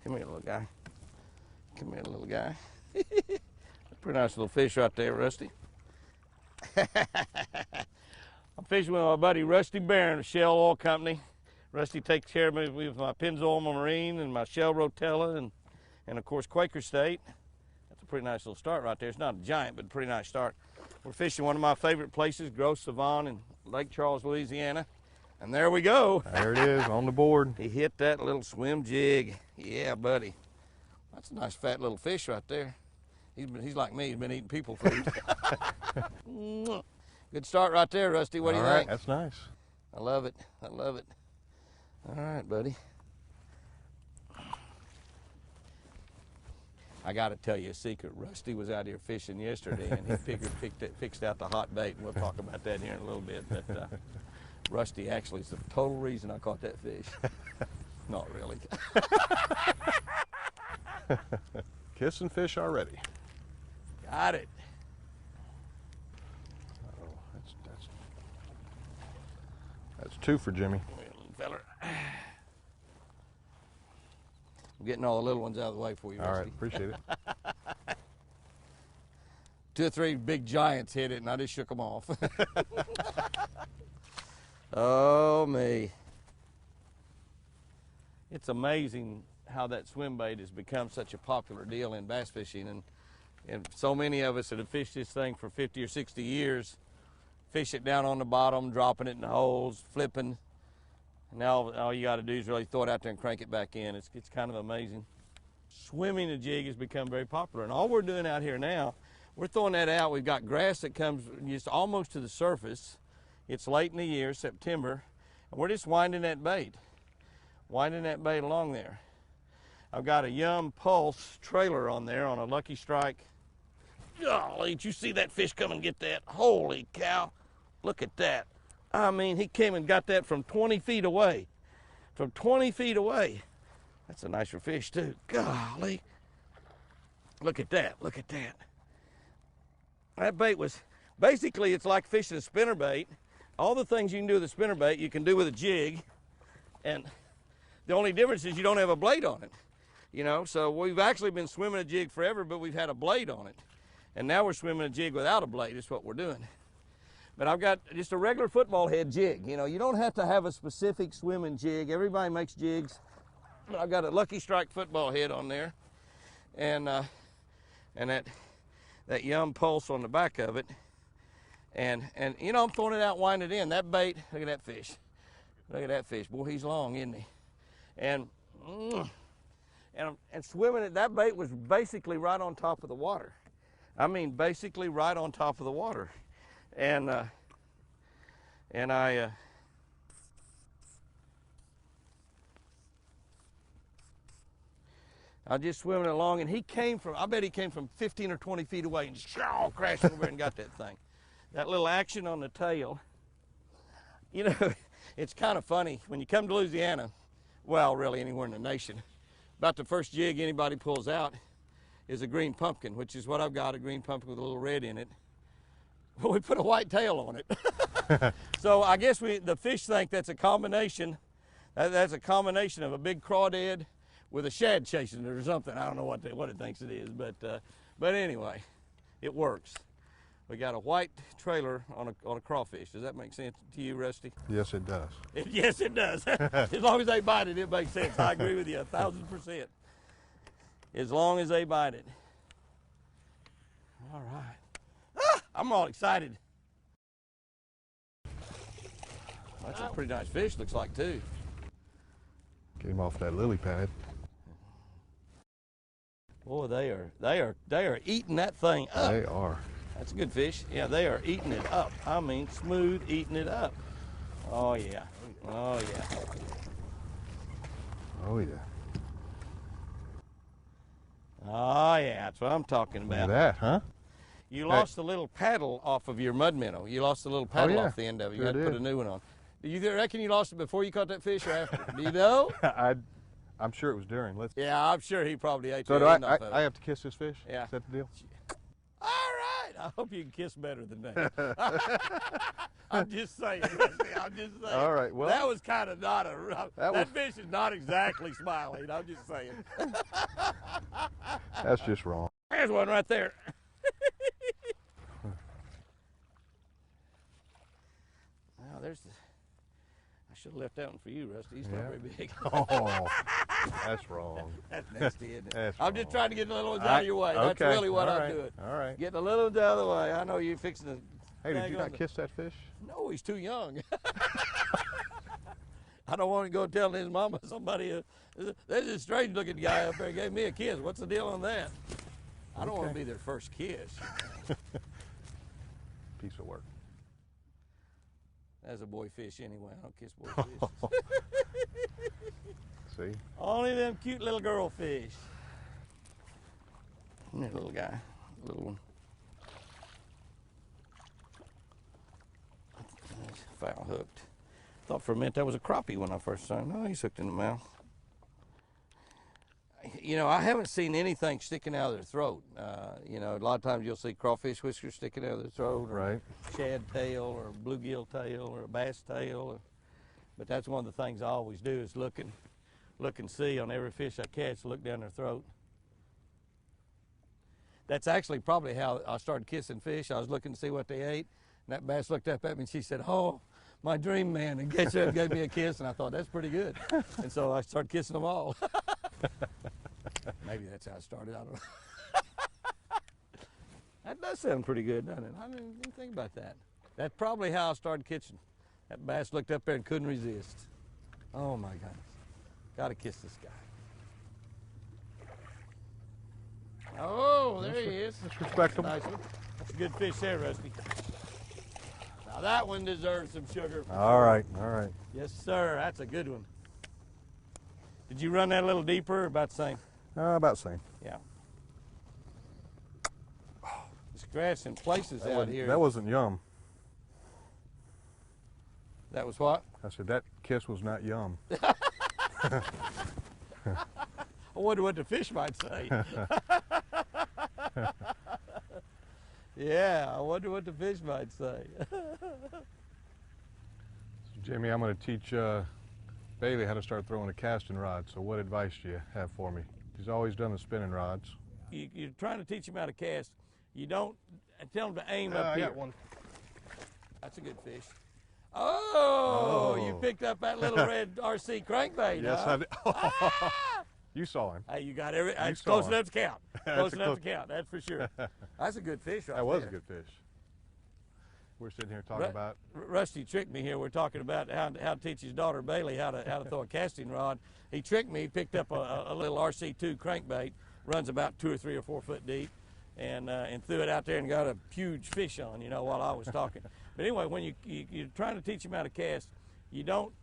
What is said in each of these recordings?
Come here, little guy. Come here, little guy. Pretty nice little fish right there, Rusty. I'm fishing with my buddy Rusty Barron of Shell Oil Company. Rusty takes care of me with my Pennzoil Marine and my Shell Rotella and of course Quaker State. That's a pretty nice little start right there. It's not a giant, but a pretty nice start. We're fishing one of my favorite places, Gros Savon in Lake Charles, Louisiana. And there we go. There it is, on the board. He hit that little swim jig. Yeah, buddy. That's a nice fat little fish right there. He's like me, he's been eating people food. Good start right there, Rusty. What do you think? That's nice. I love it. I love it. All right, buddy. I got to tell you a secret. Rusty was out here fishing yesterday, and he fixed out the hot bait. And we'll talk about that here in a little bit. But Rusty actually is the total reason I caught that fish. Not really. Kissing fish already. Got it. Oh, that's two for Jimmy. Come here, little feller. I'm getting all the little ones out of the way for you, Rusty. All right, appreciate it. 2 or 3 big giants hit it, and I just shook them off. Oh, me. It's amazing how that swim bait has become such a popular deal in bass fishing, and so many of us that have fished this thing for 50 or 60 years fish it down on the bottom, dropping it in the holes, flipping. Now all you got to do is really throw it out there and crank it back in. It's kind of amazing. Swimming a jig has become very popular, and all we're doing out here now, we're throwing that out. We've got grass that comes just almost to the surface. It's late in the year, September, and we're just winding that bait along there. I've got a Yum Pulse trailer on there on a Lucky Strike. Golly, did you see that fish come and get that? Holy cow, look at that. I mean, he came and got that from 20 feet away. From 20 feet away. That's a nicer fish too. Golly. Look at that, look at that. That bait was, basically it's like fishing a spinnerbait. All the things you can do with a spinnerbait, you can do with a jig. And the only difference is you don't have a blade on it. You know, so we've actually been swimming a jig forever, but we've had a blade on it. And now we're swimming a jig without a blade, is what we're doing. But I've got just a regular football head jig. You know, you don't have to have a specific swimming jig. Everybody makes jigs. But I've got a Lucky Strike football head on there. And that Yum Pulse on the back of it. And you know, I'm throwing it out, winding it in. That bait, look at that fish. Look at that fish. Boy, he's long, isn't he? And swimming it, that bait was basically right on top of the water. I mean, basically right on top of the water. And I just swimming along, and he came from, I bet he came from 15 or 20 feet away and just crashed over and got that thing. That little action on the tail. You know, it's kind of funny. When you come to Louisiana, well, really anywhere in the nation, about the first jig anybody pulls out is a green pumpkin, which is what I've got, a green pumpkin with a little red in it. But we put a white tail on it. So I guess the fish think that's a combination. That's a combination of a big crawdad with a shad chasing it or something. I don't know what it thinks it is, but anyway, it works. We got a white trailer on a crawfish. Does that make sense to you, Rusty? Yes, it does. Yes, it does. As long as they bite it, it makes sense. I agree with you 1,000%. As long as they bite it. All right. I'm all excited. That's a pretty nice fish, looks like, too. Get him off that lily pad. Boy, they are eating that thing up. They are. That's a good fish. Yeah, they are eating it up. I mean, smooth eating it up. Oh, yeah. Oh, yeah. Oh, yeah. Oh, yeah, that's what I'm talking about. Look at that, huh? You lost the little paddle off of your mud minnow. You lost the little paddle off the end of it. You Sure had to did. put a new one on. Do you reckon you lost it before you caught that fish or after? Do you know? I'm sure it was during. Yeah, I'm sure he probably ate So the do end off of it. I have to kiss this fish? Yeah. Is that the deal? All right. right. I hope you can kiss better than that. I'm just saying. Rusty, I'm just saying. All right. Well, that was kind of not a. That fish is not exactly smiling. I'm just saying. that's just wrong. There's one right there. Now there's the. I should have left that one for you, Rusty. He's not very big. Oh, that's wrong. That's nasty, isn't it? That's I'm wrong. just trying to get the little ones out of your way. That's Okay. really what All I'm right. doing. All right. Getting the little ones out of the way. I know you're fixing to. Hey, did you not kiss that fish? No, he's too young. I don't want to go telling his mama somebody. There's this strange-looking guy up there gave me a kiss. What's the deal on that? I don't want to be their first kiss. Piece of work. As a boy fish anyway. I don't kiss boy fish. See? Only them cute little girl fish. That little guy, little one. Foul hooked. Thought for a minute that was a crappie when I first saw him. No, he's hooked in the mouth. You know, I haven't seen anything sticking out of their throat. You know, a lot of times you'll see crawfish whiskers sticking out of their throat, or Right. shad tail, or bluegill tail, or a bass tail. But that's one of the things I always do is look and see on every fish I catch, look down their throat. That's actually probably how I started kissing fish. I was looking to see what they ate, and that bass looked up at me and she said, "Oh, my dream man," and gave me a kiss, and I thought, that's pretty good. And so I started kissing them all. Maybe that's how it started, I don't know. That does sound pretty good, doesn't it? I didn't even think about that. That's probably how I started catching. That bass looked up there and couldn't resist. Oh my goodness. Gotta kiss this guy. Oh, there he is. That's respectable. Nice one. That's a good fish there, Rusty. Now that one deserves some sugar. All right. All right. Yes, sir. That's a good one. Did you run that a little deeper or about the same? About the same. Yeah. It's grass in places out here. That wasn't yum. That was what? I said that kiss was not yum. I wonder what the fish might say. Yeah, I wonder what the fish might say. Jamie, I'm going to teach Bailey how to start throwing a casting rod. So what advice do you have for me? He's always done the spinning rods. You're trying to teach him how to cast. You don't tell him to aim up I here. got one. That's a good fish. Oh, Oh. you picked up that little red RC crankbait, Yes, huh? I did. Ah! You saw him. Hey, you got every. It's saw close him. enough to count. That's Close a enough close- to count. That's for sure. That's a good fish right That was there. a good fish. We're sitting here talking about. Rusty tricked me here. We're talking about how to teach his daughter Bailey how to throw a casting rod. He tricked me. He picked up a little RC2 crankbait, runs about 2 or 3 or 4 foot deep, and threw it out there and got a huge fish on. You know, while I was talking. But anyway, when you're trying to teach him how to cast, you don't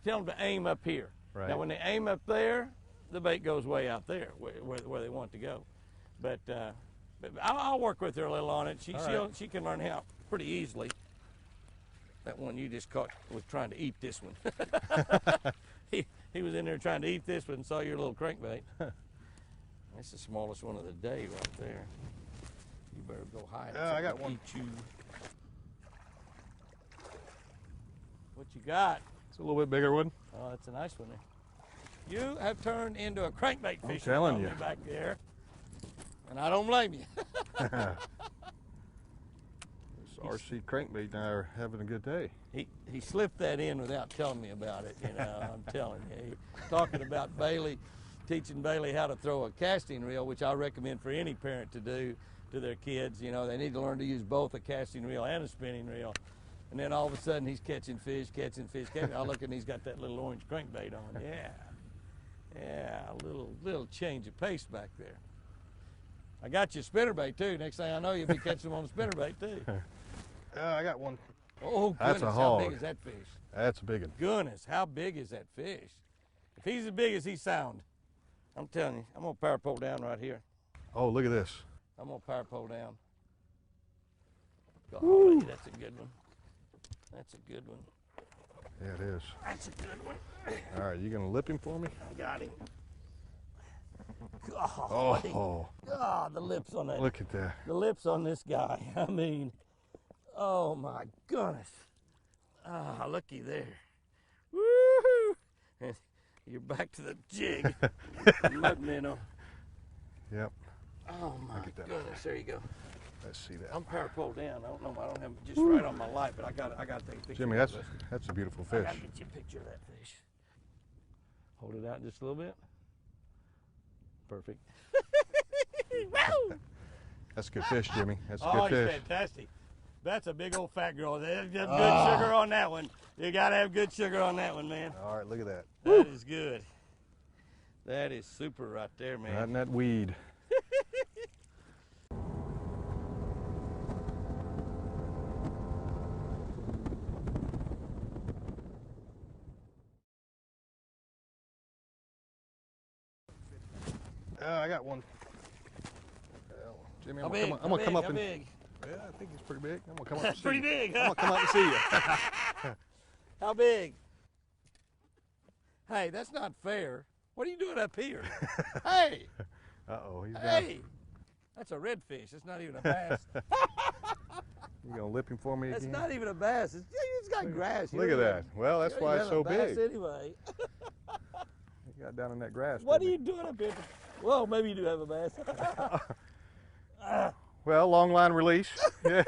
tell them to aim up here. Right. Now, when they aim up there, the bait goes way out there where they want to go. But I'll work with her a little on it. She can learn how pretty easily. That one you just caught was trying to eat this one. he was in there trying to eat this one and saw your little crankbait. That's the smallest one of the day right there. You better go hide. I got one. Eat you. What you got? It's a little bit bigger one. Oh, that's a nice one there. You have turned into a crankbait I'm fish telling you. back there, and I don't blame you. RC crankbait and I are having a good day. He slipped that in without telling me about it. You know, I'm telling you. Talking about Bailey, teaching Bailey how to throw a casting reel, which I recommend for any parent to do to their kids. You know, they need to learn to use both a casting reel and a spinning reel. And then all of a sudden he's catching fish. I look and he's got that little orange crankbait on. Yeah, a little change of pace back there. I got you a spinnerbait too. Next thing I know, you'll be catching them on a spinnerbait too. I got one. Oh goodness, That's a how hog. big is that fish? That's a big one. Goodness, how big is that fish? If he's as big as he sound, I'm telling you, I'm gonna power pole down right here. Oh, look at this. I'm gonna power pole down. Golly, that's a good one. That's a good one. Yeah, it is. That's a good one. All right, you gonna lip him for me? I got him. Oh, God, the lips on that. Look at that. The lips on this guy. I mean, oh my goodness. Ah, looky there. Woo-hoo! And you're back to the jig. Mud minnow. Yep. Oh my goodness, there you go. Let's see that. I'm power pulled down. I don't know. I don't have it just right on my light, but I got to take a picture. Jimmy, that's a beautiful fish. I got to get you a picture of that fish. Hold it out just a little bit. Perfect. That's good fish, Jimmy. That's a Oh, good he's fish. fantastic. That's a big old fat girl. There's good sugar on that one. You got to have good sugar on that one, man. All right, look at that. That is good. That is super right there, man. Right in that weed. I got one. Jimmy, I'm gonna come up How and. big? Yeah, I think he's pretty big. I'm gonna come up. That's and see pretty you. big. I'm gonna come up and see you. How big? Hey, that's not fair. What are you doing up here? Hey, Uh-oh, he's down. hey. That's a redfish. It's not even a bass. You gonna lip him for me That's again? not even a bass. It's got grass. Look at that. Well, that's why it's so big. Anyway. He got down in that grass. What are didn't you doing up here? Well, maybe you do have a bass. he? Well, long line release. Yeah,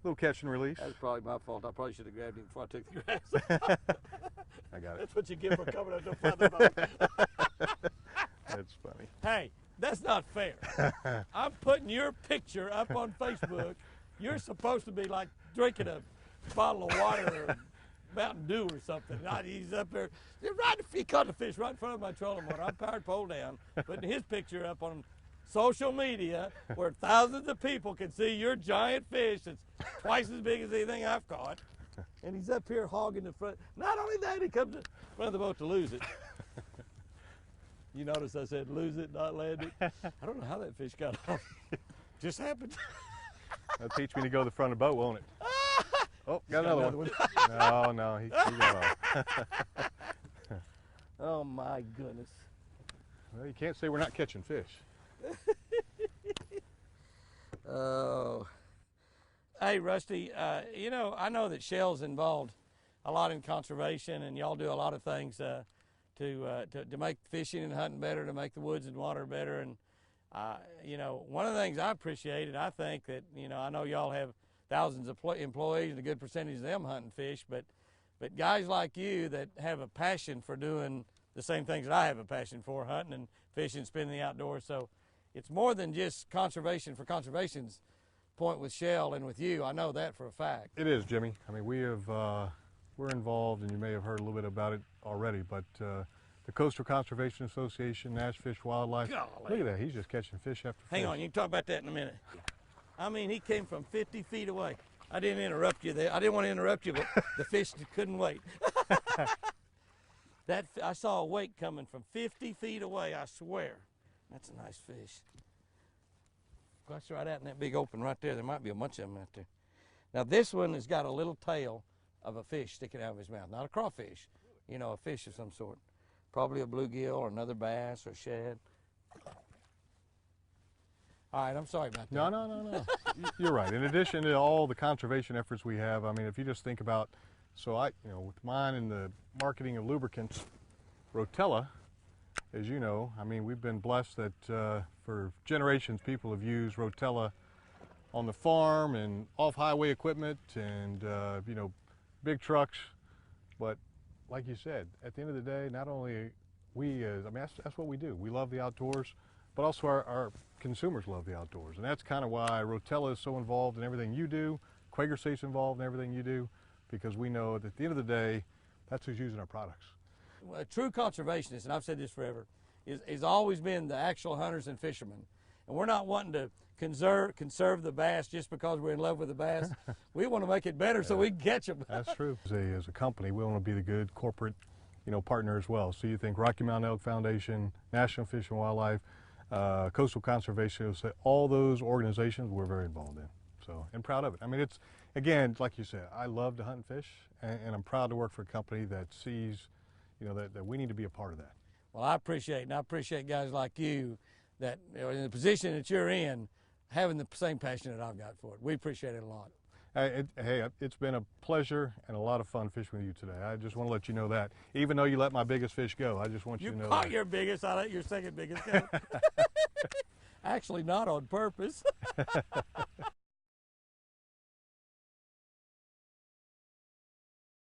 little catch and release. That's probably my fault. I probably should have grabbed him before I took the grass. I got it. That's what you get for coming up to front of the boat. That's funny. Hey, that's not fair. I'm putting your picture up on Facebook. You're supposed to be like drinking a bottle of water or Mountain Dew or something. He's up there. He caught the fish right in front of my trolling motor. I'm powered pole down, putting his picture up on social media where thousands of people can see your giant fish that's twice as big as anything I've caught. And he's up here hogging the front. Not only that, he comes in front of the boat to lose it. You notice I said lose it, not land it. I don't know how that fish got off. Just happened. That'll teach me to go to the front of the boat, won't it? Oh, got another one. No, he got off. Oh my goodness. Well, you can't say we're not catching fish. Oh. Hey, Rusty, you know, I know that Shell's involved a lot in conservation, and y'all do a lot of things to make fishing and hunting better, to make the woods and water better. And, you know, one of the things I appreciate, and I think that, you know, I know y'all have thousands of employees and a good percentage of them hunting fish, but guys like you that have a passion for doing the same things that I have a passion for, hunting and fishing, spending the outdoors. So it's more than just conservation for conservation's point with Shell and with you. I know that for a fact. It is, Jimmy. I mean, we're involved, and you may have heard a little bit about it already, but the Coastal Conservation Association, Nash Fish Wildlife. Golly. Look at that. He's just catching fish after fish. Hang on, you can talk about that in a minute. I mean, he came from 50 feet away. I didn't interrupt you there. I didn't want to interrupt you, but the fish couldn't wait. I saw a wake coming from 50 feet away, I swear. That's a nice fish. That's right out in that big open right there. There might be a bunch of them out there. Now this one has got a little tail of a fish sticking out of his mouth. Not a crawfish, you know, a fish of some sort. Probably a bluegill or another bass or shad. All right, I'm sorry about that. No. You're right. In addition to all the conservation efforts we have, I mean, if you just think about, with mine in the marketing of lubricants, Rotella, as you know, I mean, we've been blessed that for generations people have used Rotella on the farm and off-highway equipment and, big trucks. But like you said, at the end of the day, not only that's what we do. We love the outdoors, but also our consumers love the outdoors. And that's kind of why Rotella is so involved in everything you do, Quaker State's involved in everything you do, because we know that at the end of the day, that's who's using our products. Well, a true conservationist, and I've said this forever, is always been the actual hunters and fishermen. And we're not wanting to conserve the bass just because we're in love with the bass. We want to make it better so we can catch them. That's true. As a company, we want to be the good corporate, partner as well. So you think Rocky Mountain Elk Foundation, National Fish and Wildlife, Coastal Conservation, all those organizations we're very involved in. So, and proud of it. I mean, it's, again, like you said, I love to hunt and fish, and I'm proud to work for a company that sees, that we need to be a part of that. Well, I appreciate it, and I appreciate guys like you that, in the position that you're in, having the same passion that I've got for it. We appreciate it a lot. Hey, it's been a pleasure and a lot of fun fishing with you today. I just want to let you know that. Even though you let my biggest fish go, I just want you to know that. You caught your biggest, I let your second biggest go. Actually, not on purpose.